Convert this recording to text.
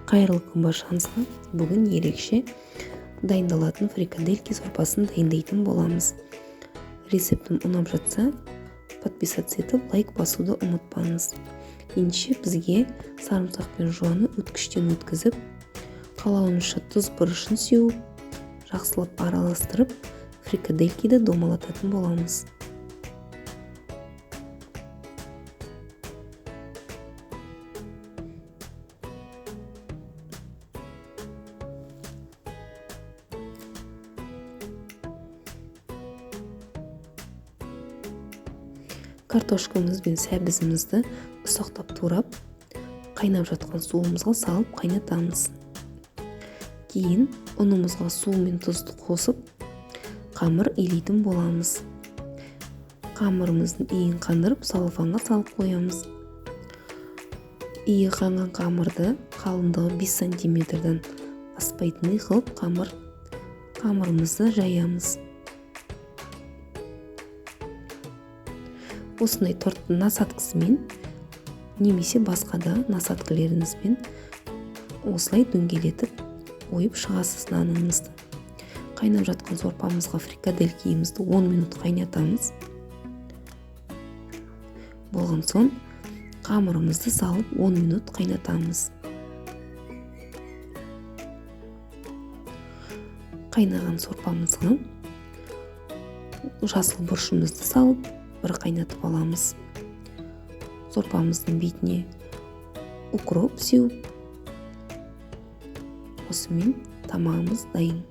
Қайырлы күн баршаңызға. Бүгін ерекше дайындалатын фрикадельки сорпасын дайындайтын боламыз. Рецептім ұнап жатса, подписаться етіп, лайк басуды ұмытпаңыз. Ендеше бізге сарымсақ пен жуаны өткіштен өткізіп, қалауынша тұз бұрышын сеуіп, жақсылап араластырып, фрикаделькиді домалататын боламыз. Картошкамыз бен сәбізімізді ұсақтап турап, қайнап жатқан суымызға салып қайнатамыз. Кейін ұнымызға су мен тұзды қосып, қамыр илейтін боламыз. Қамырымыздың иін қандырып, салфанға салып қоямыз. Иі қанған қамырды қалыңдығы 5 см аспайтындай қылып қамырымызды жаямыз. Осындай торттың насаткасымен немесе басқа да насаткаларыңызбен осылай дөңгелетіп ойып шығасыз наныңызды. Қайнап жатқан сорпамызға фрикаделькиімізді 10 минут қайнатамыз. Болған соң қамырымызды салып 10 минут қайнатамыз. Қайнаған сорпамызға жасыл бұрышымызды салып бір қайнатып аламыз. Сорпамыздың бетіне укроп сеуіп, осымен тамағымыз дайын.